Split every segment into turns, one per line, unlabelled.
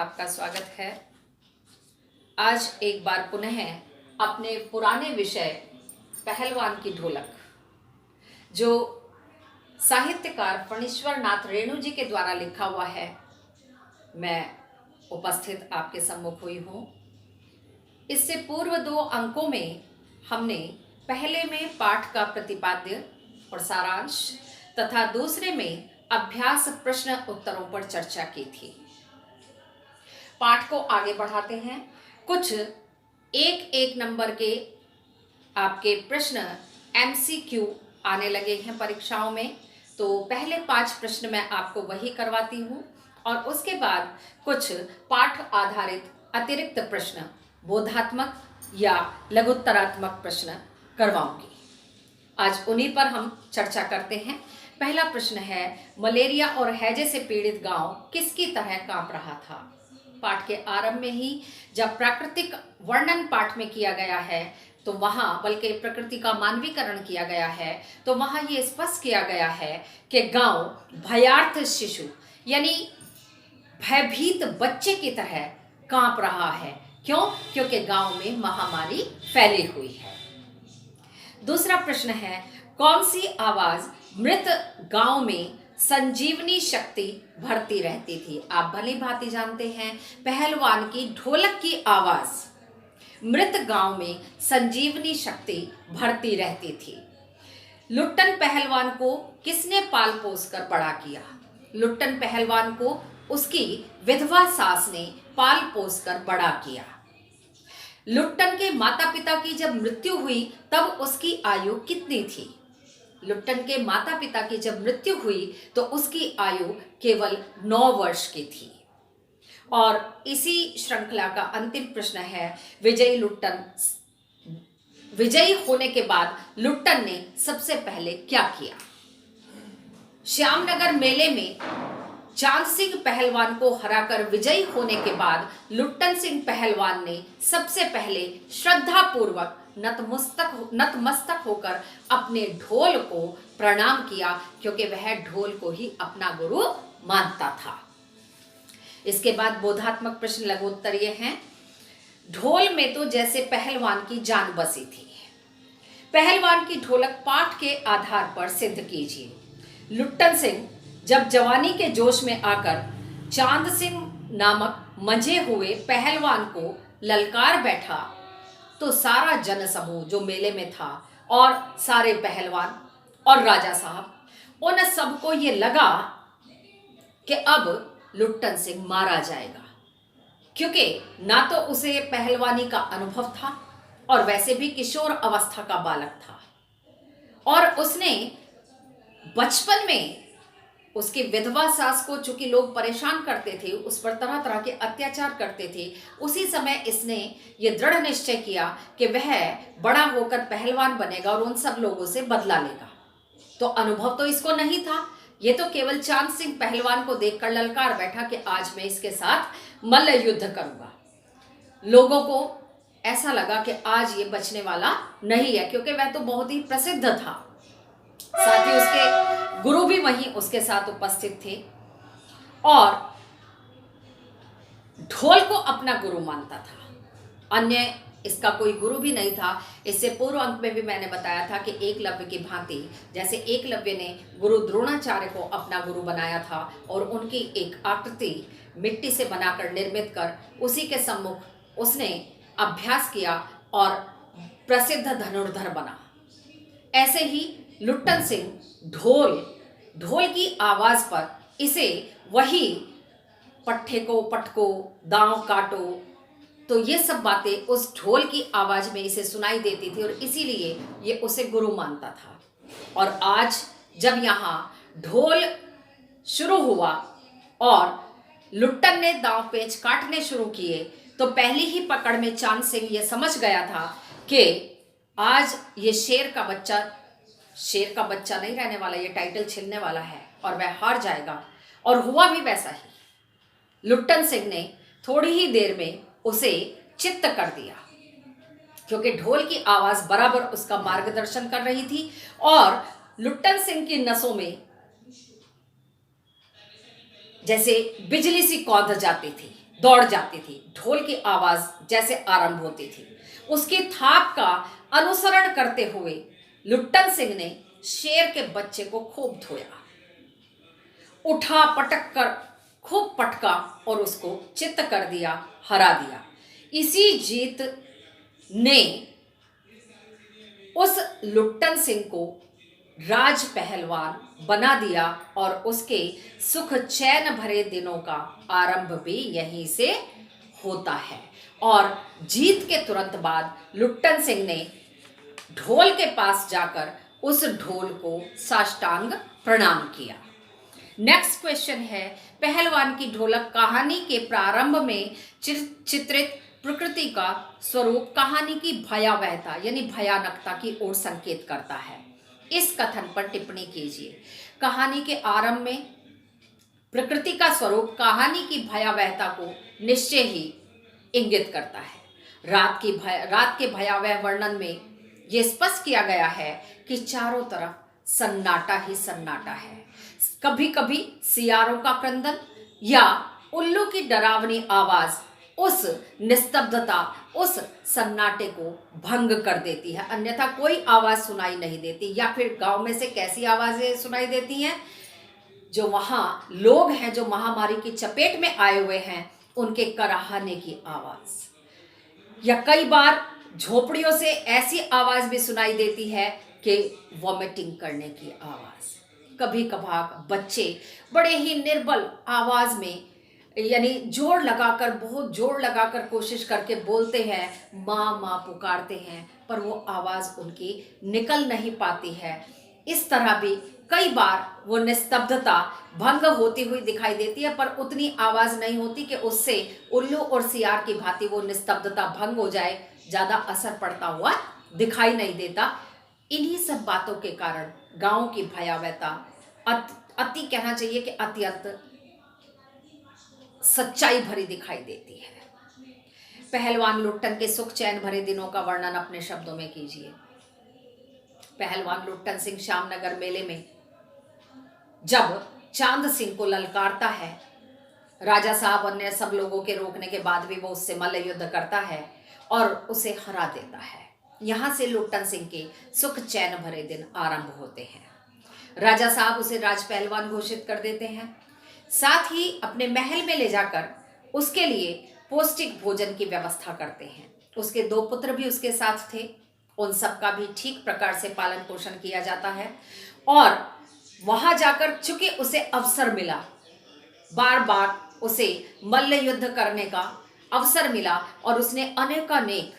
आपका स्वागत है। आज एक बार पुनः अपने पुराने विषय पहलवान की ढोलक, जो साहित्यकार फणीश्वर नाथ रेणु जी के द्वारा लिखा हुआ है, मैं उपस्थित आपके सम्मुख हुई हूँ। इससे पूर्व 2 अंकों में हमने पहले में पाठ का प्रतिपाद्य और सारांश तथा दूसरे में अभ्यास प्रश्न उत्तरों पर चर्चा की थी। पाठ को आगे बढ़ाते हैं। कुछ एक नंबर के आपके प्रश्न MCQ आने लगे हैं परीक्षाओं में, तो पहले 5 प्रश्न मैं आपको वही करवाती हूँ और उसके बाद कुछ पाठ आधारित अतिरिक्त प्रश्न, बोधात्मक या लघुत्तरात्मक प्रश्न करवाऊंगी। आज उन्हीं पर हम चर्चा करते हैं। पहला प्रश्न है, मलेरिया और हैजे से पीड़ित गांव किसकी तरह कांप रहा था? पाठ के आरंभ में ही जब प्राकृतिक वर्णन पाठ में किया गया है, तो वहां बल्कि प्रकृति का मानवीकरण किया गया है, तो वहां ये स्पष्ट किया गया है कि गांव भयार्थ शिशु यानी भयभीत बच्चे की तरह कांप रहा है। क्यों? क्योंकि गांव में महामारी फैली हुई है। दूसरा प्रश्न है, कौन सी आवाज मृत गांव में संजीवनी शक्ति भरती रहती थी? आप भली भांति जानते हैं, पहलवान की ढोलक की आवाज मृत गांव में संजीवनी शक्ति भरती रहती थी। लुट्टन पहलवान को किसने पाल पोस कर बड़ा किया? लुट्टन पहलवान को उसकी विधवा सास ने पाल पोस कर बड़ा किया। लुट्टन के माता पिता की जब मृत्यु हुई तब उसकी आयु कितनी थी? लुट्टन के माता पिता की जब मृत्यु हुई तो उसकी आयु केवल 9 वर्ष की थी। और इसी श्रृंखला का अंतिम प्रश्न है, विजयी होने के बाद लुट्टन ने सबसे पहले क्या किया? श्यामनगर मेले में चांद सिंह पहलवान को हराकर विजयी होने के बाद लुट्टन सिंह पहलवान ने सबसे पहले श्रद्धा पूर्वक नतमस्तक होकर अपने ढोल को प्रणाम किया, क्योंकि वह ढोल को ही अपना गुरु मानता था। इसके बाद बोधात्मक प्रश्न लघुत्तरीय हैं। ढोल में तो जैसे पहलवान की जान बसी थी। पहलवान की ढोलक पाठ के आधार पर सिद्ध कीजिए। लुट्टन सिंह जब जवानी के जोश में आकर चांद सिंह नामक मंझे हुए पहलवान को ललकार बैठा, तो सारा जन समूह जो मेले में था और सारे पहलवान और राजा साहब, उन सबको ये लगा कि अब लुट्टन सिंह मारा जाएगा, क्योंकि ना तो उसे पहलवानी का अनुभव था और वैसे भी किशोर अवस्था का बालक था, और उसने बचपन में उसकी विधवा सास को चूंकि लोग परेशान करते थे, उस पर तरह तरह के अत्याचार करते थे, उसी समय इसने ये दृढ़ निश्चय किया कि वह बड़ा होकर पहलवान बनेगा और उन सब लोगों से बदला लेगा। तो अनुभव तो इसको नहीं था, ये तो केवल चांद सिंह पहलवान को देखकर ललकार बैठा कि आज मैं इसके साथ मल्ल युद्ध करूंगा। लोगों को ऐसा लगा कि आज ये बचने वाला नहीं है, क्योंकि वह तो बहुत ही प्रसिद्ध था। साथ ही उसके गुरु भी वहीं उसके साथ उपस्थित थे और ढोल को अपना गुरु मानता था। अन्य इसका कोई गुरु भी नहीं था। इससे पूर्व अंक में भी मैंने बताया था कि एकलव्य की भांति, जैसे एकलव्य ने गुरु द्रोणाचार्य को अपना गुरु बनाया था और उनकी एक आकृति मिट्टी से बनाकर निर्मित कर उसी के सम्मुख उसने अभ्यास किया और प्रसिद्ध धनुर्धर बना। ऐसे ही लुट्टन सिंह ढोल की आवाज पर इसे वही पट्टे को पटको, दांव काटो, तो ये सब बातें उस ढोल की आवाज में इसे सुनाई देती थी और इसीलिए ये उसे गुरु मानता था। और आज जब यहाँ ढोल शुरू हुआ और लुट्टन ने दांव पेच काटने शुरू किए, तो पहली ही पकड़ में चांद सिंह ये समझ गया था कि आज ये शेर का बच्चा नहीं रहने वाला, ये टाइटल छिनने वाला है और वह हार जाएगा। और हुआ भी वैसा ही। लुट्टन सिंह ने थोड़ी ही देर में उसे चित्त कर दिया, क्योंकि ढोल की आवाज बराबर उसका मार्गदर्शन कर रही थी और लुट्टन सिंह की नसों में जैसे बिजली सी कौंध जाती थी। दौड़ जाती थी। ढोल की आवाज जैसे आरंभ होती थी, उसकी थाप का अनुसरण करते हुए लुट्टन सिंह ने शेर के बच्चे को खूब धोया, उठा पटक कर खूब पटका और उसको चित्त कर दिया, हरा दिया। इसी जीत ने उस लुट्टन सिंह को राज पहलवान बना दिया और उसके सुख चैन भरे दिनों का आरंभ भी यहीं से होता है। और जीत के तुरंत बाद लुट्टन सिंह ने ढोल के पास जाकर उस ढोल को साष्टांग प्रणाम किया। नेक्स्ट क्वेश्चन है, पहलवान की ढोलक कहानी के प्रारंभ में चित्रित प्रकृति का स्वरूप कहानी की भयावहता यानी भयानकता की ओर संकेत करता है। इस कथन पर टिप्पणी कीजिए। कहानी के आरंभ में प्रकृति का स्वरूप कहानी की भयावहता को निश्चय ही इंगित करता है। रात के भयावह वर्णन में यह स्पष्ट किया गया है कि चारों तरफ सन्नाटा ही सन्नाटा है। कभी कभी सियारों का क्रंदन या उल्लू की डरावनी आवाज उस निस्तब्धता, उस सन्नाटे को भंग कर देती है, अन्यथा कोई आवाज सुनाई नहीं देती। या फिर गांव में से कैसी आवाजें सुनाई देती हैं? जो वहां लोग हैं, जो महामारी की चपेट में आए हुए हैं, उनके कराहने की आवाज, या कई बार झोपड़ियों से ऐसी आवाज भी सुनाई देती है कि वॉमिटिंग करने की आवाज। कभी कभार बच्चे बड़े ही निर्बल आवाज में यानी जोर लगाकर, बहुत जोर लगाकर कोशिश करके बोलते हैं, माँ माँ पुकारते हैं, पर वो आवाज उनकी निकल नहीं पाती है। इस तरह भी कई बार वो निस्तब्धता भंग होती हुई दिखाई देती है, पर उतनी आवाज नहीं होती कि उससे उल्लू और सियार की भांति वो निस्तब्धता भंग हो जाए, ज्यादा असर पड़ता हुआ दिखाई नहीं देता। इन्हीं सब बातों के कारण गांव की भयावहता अति कहना चाहिए कि अत्यंत सच्चाई भरी दिखाई देती है। पहलवान लुट्टन के सुख चैन भरे दिनों का वर्णन अपने शब्दों में कीजिए। पहलवान लुट्टन सिंह श्यामनगर मेले में जब चांद सिंह को ललकारता है, राजा साहब अन्य सब लोगों के रोकने के बाद भी वो उससे मल्ल युद्ध करता है और उसे हरा देता है। यहां से लुट्टन सिंह के सुख चैन भरे दिन आरंभ होते हैं। राजा साहब उसे राज पहलवान घोषित कर देते हैं, साथ ही अपने महल में ले जाकर उसके लिए पौष्टिक भोजन की व्यवस्था करते हैं। उसके 2 पुत्र भी उसके साथ थे, उन सबका भी ठीक प्रकार से पालन पोषण किया जाता है। और वहां जाकर चूंकि उसे अवसर मिला, बार बार उसे मल्ल युद्ध करने का अवसर मिला और उसने अनेकानेक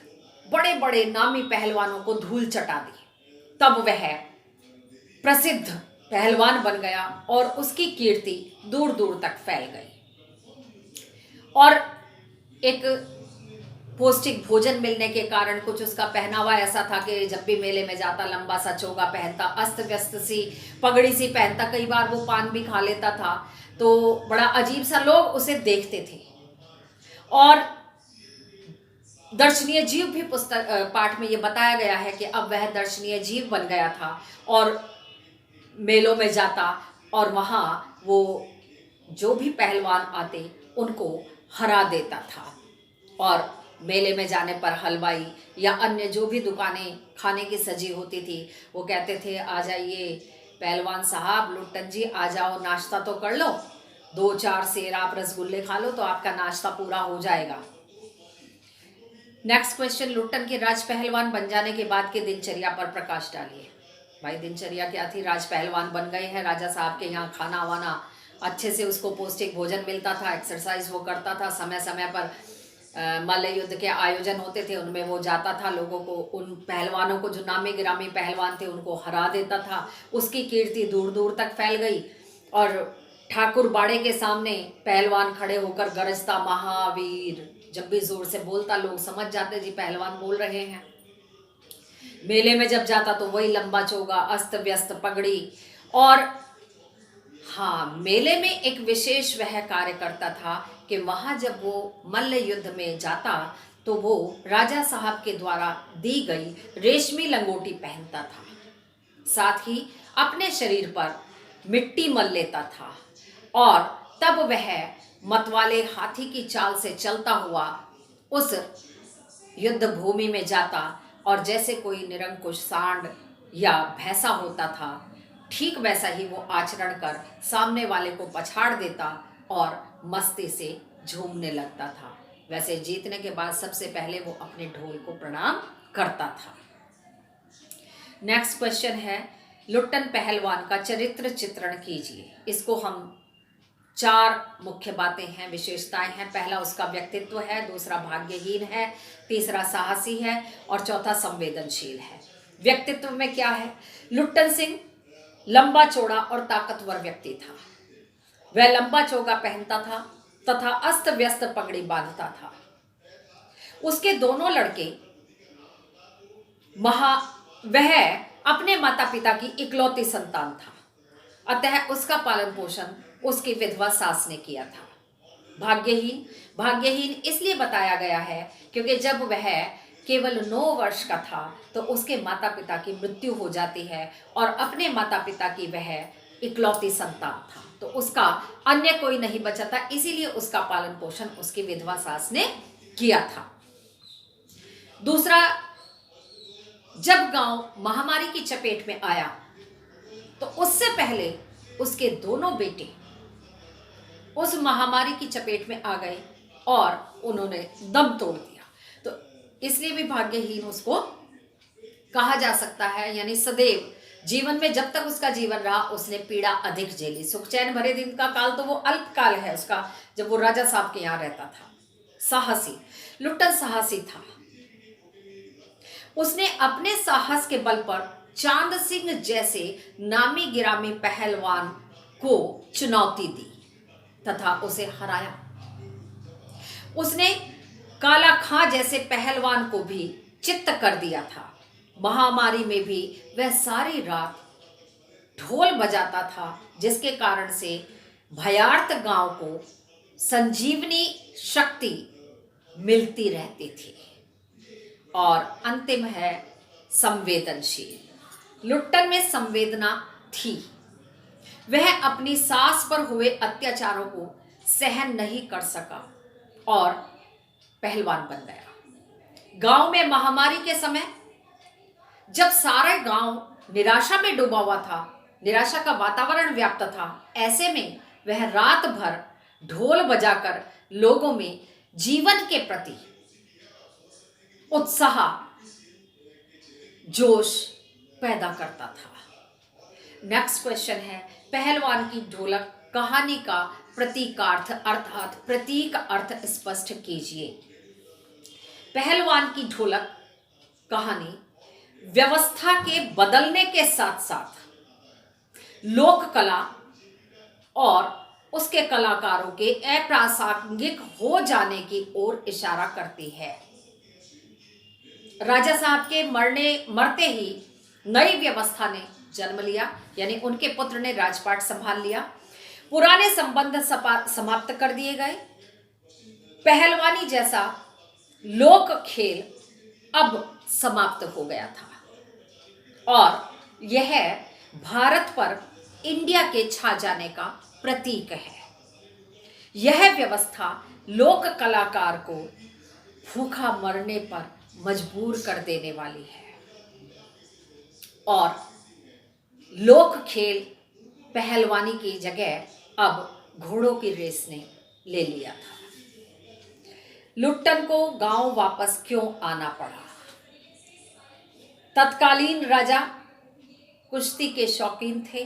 बड़े बड़े नामी पहलवानों को धूल चटा दी, तब वह प्रसिद्ध पहलवान बन गया और उसकी कीर्ति दूर दूर तक फैल गई। और एक पौष्टिक भोजन मिलने के कारण कुछ उसका पहनावा ऐसा था कि जब भी मेले में जाता लंबा सा चोगा पहनता, अस्त व्यस्त सी पगड़ी सी पहनता, कई बार वो पान भी खा लेता था, तो बड़ा अजीब सा लोग उसे देखते थे। और दर्शनीय जीव भी पुस्तक पाठ में ये बताया गया है कि अब वह दर्शनीय जीव बन गया था और मेलों में जाता और वहाँ वो जो भी पहलवान आते उनको हरा देता था। और मेले में जाने पर हलवाई या अन्य जो भी दुकानें खाने की सजी होती थी, वो कहते थे, आ जाइए पहलवान साहब, लुट्टन जी आ जाओ, नाश्ता तो कर लो, 2-4 सेर आप रसगुल्ले खा लो तो आपका नाश्ता पूरा हो जाएगा। नेक्स्ट क्वेश्चन, लुट्टन के राज पहलवान बन जाने के बाद के दिनचर्या पर प्रकाश डालिए। भाई दिनचर्या क्या थी? राज पहलवान बन गए हैं, राजा साहब के यहाँ खाना वाना अच्छे से उसको पौष्टिक भोजन मिलता था, एक्सरसाइज वो करता था, समय समय पर मल्ल युद्ध के आयोजन होते थे, उनमें वो जाता था, लोगों को, उन पहलवानों को जो नामी गिरामी पहलवान थे उनको हरा देता था। उसकी कीर्ति दूर दूर तक फैल गई और ठाकुर बाड़े के सामने पहलवान खड़े होकर गरजता, महावीर, जब भी जोर से बोलता लोग समझ जाते जी पहलवान बोल रहे हैं। मेले में जब जाता तो वही लंबा चोगा, अस्त व्यस्त पगड़ी। और हाँ, मेले में एक विशेष वह कार्य करता था कि वहाँ जब वो मल्ल युद्ध में जाता तो वो राजा साहब के द्वारा दी गई रेशमी लंगोटी पहनता था, साथ ही अपने शरीर पर मिट्टी मल लेता था और तब वह मतवाले हाथी की चाल से चलता हुआ उस युद्ध भूमि में जाता और जैसे कोई निरंकुश सांड या भैंसा होता था, ठीक वैसा ही वो आचरण कर सामने वाले को पछाड़ देता और मस्ती से झूमने लगता था। वैसे जीतने के बाद सबसे पहले वो अपने ढोल को प्रणाम करता था। नेक्स्ट क्वेश्चन है, लुट्टन पहलवान का चरित्र चित्रण कीजिए। इसको हम 4 मुख्य बातें हैं, विशेषताएं हैं। पहला उसका व्यक्तित्व है, दूसरा भाग्यहीन है, तीसरा साहसी है और चौथा संवेदनशील है। व्यक्तित्व में क्या है? लुट्टन सिंह लंबा चौड़ा और ताकतवर व्यक्ति था। वह लंबा चोगा पहनता था तथा अस्त व्यस्त पगड़ी बांधता था। उसके दोनों लड़के वह अपने माता पिता की इकलौती संतान था, अतः उसका पालन पोषण उसकी विधवा सास ने किया था। भाग्यहीन इसलिए बताया गया है क्योंकि जब वह केवल 9 वर्ष का था तो उसके माता पिता की मृत्यु हो जाती है और अपने माता पिता की वह इकलौती संतान था, तो उसका अन्य कोई नहीं बचा था, इसीलिए उसका पालन पोषण उसकी विधवा सास ने किया था। दूसरा, जब गांव महामारी की चपेट में आया तो उससे पहले उसके दोनों बेटे उस महामारी की चपेट में आ गए और उन्होंने दम तोड़ दिया, तो इसलिए भी भाग्यहीन उसको कहा जा सकता है। यानी सदैव जीवन में जब तक उसका जीवन रहा उसने पीड़ा अधिक झेली। सुख चैन भरे दिन का काल तो वो अल्प काल है उसका, जब वो राजा साहब के यहाँ रहता था। साहसी, लुट्टन साहसी था। उसने अपने साहस के बल पर चांद सिंह जैसे नामी गिरामी पहलवान को चुनौती दी तथा उसे हराया। उसने काला खां जैसे पहलवान को भी चित्त कर दिया था। महामारी में भी वह सारी रात ढोल बजाता था, जिसके कारण से भयार्त गांव को संजीवनी शक्ति मिलती रहती थी। और अंतिम है संवेदनशील। लुट्टन में संवेदना थी। वह अपनी सास पर हुए अत्याचारों को सहन नहीं कर सका और पहलवान बन गया। गांव में महामारी के समय जब सारा गांव निराशा में डूबा हुआ था, निराशा का वातावरण व्याप्त था, ऐसे में वह रात भर ढोल बजाकर लोगों में जीवन के प्रति उत्साह, जोश पैदा करता था। नेक्स्ट क्वेश्चन है, पहलवान की ढोलक कहानी का प्रतीकार्थ अर्थात प्रतीक अर्थ स्पष्ट कीजिए। पहलवान की ढोलक कहानी व्यवस्था के बदलने के साथ साथ लोक कला और उसके कलाकारों के अप्रासंगिक हो जाने की ओर इशारा करती है। राजा साहब के मरते ही नई व्यवस्था ने जन्म लिया, यानी उनके पुत्र ने राजपाट संभाल लिया। पुराने संबंध समाप्त कर दिए गए। पहलवानी जैसा लोक खेल अब समाप्त हो गया था और यह भारत पर इंडिया के छा जाने का प्रतीक है। यह व्यवस्था लोक कलाकार को भूखा मरने पर मजबूर कर देने वाली है और लोक खेल पहलवानी की जगह अब घोड़ों की रेस ने ले लिया था। लुट्टन को गांव वापस क्यों आना पड़ा? तत्कालीन राजा कुश्ती के शौकीन थे,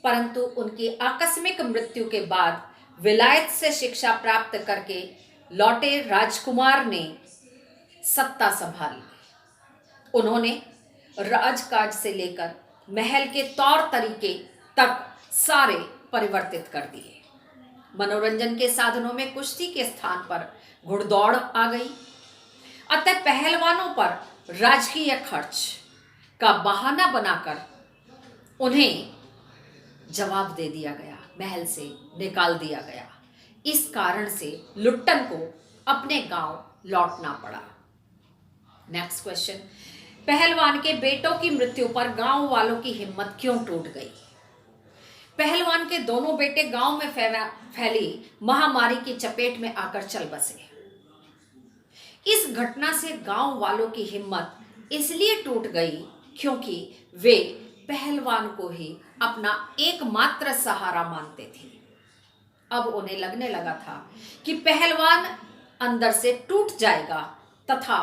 परंतु उनकी आकस्मिक मृत्यु के बाद विलायत से शिक्षा प्राप्त करके लौटे राजकुमार ने सत्ता संभाली। उन्होंने राजकाज से लेकर महल के तौर तरीके तक सारे परिवर्तित कर दिए। मनोरंजन के साधनों में कुश्ती के स्थान पर घुड़दौड़ आ गई। अतः पहलवानों पर राजकीय खर्च का बहाना बनाकर उन्हें जवाब दे दिया गया, महल से निकाल दिया गया। इस कारण से लुट्टन को अपने गांव लौटना पड़ा। नेक्स्ट क्वेश्चन, पहलवान के बेटों की मृत्यु पर गांव वालों की हिम्मत क्यों टूट गई? पहलवान के दोनों बेटे गांव में फैली महामारी की चपेट में आकर चल बसे। इस घटना से गांव वालों की हिम्मत इसलिए टूट गई क्योंकि वे पहलवान को ही अपना एकमात्र सहारा मानते थे। अब उन्हें लगने लगा था कि पहलवान अंदर से टूट जाएगा तथा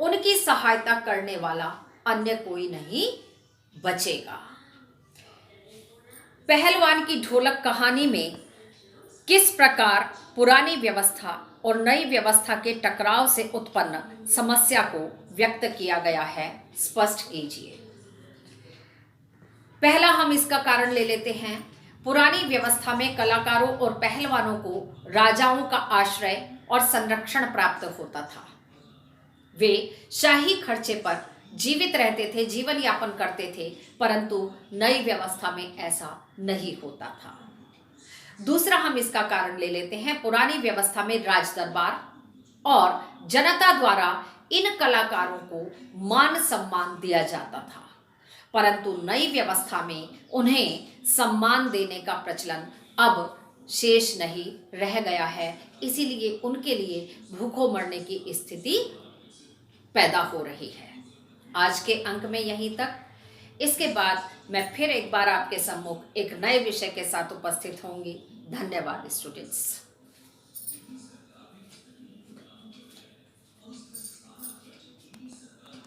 उनकी सहायता करने वाला अन्य कोई नहीं बचेगा। पहलवान की ढोलक कहानी में किस प्रकार पुरानी व्यवस्था और नई व्यवस्था के टकराव से उत्पन्न समस्या को व्यक्त किया गया है, स्पष्ट कीजिए। पहला हम इसका कारण ले लेते हैं। पुरानी व्यवस्था में कलाकारों और पहलवानों को राजाओं का आश्रय और संरक्षण प्राप्त होता था। वे शाही खर्चे पर जीवित रहते थे, जीवन यापन करते थे, परंतु नई व्यवस्था में ऐसा नहीं होता था। दूसरा हम इसका कारण ले लेते हैं। पुरानी व्यवस्था में राज दरबार और जनता द्वारा इन कलाकारों को मान सम्मान दिया जाता था, परंतु नई व्यवस्था में उन्हें सम्मान देने का प्रचलन अब शेष नहीं रह गया है, इसीलिए उनके लिए भूखों मरने की स्थिति पैदा हो रही है। आज के अंक में यहीं तक। इसके बाद मैं फिर एक बार आपके सम्मुख एक नए विषय के साथ उपस्थित होंगी। धन्यवाद स्टूडेंट्स।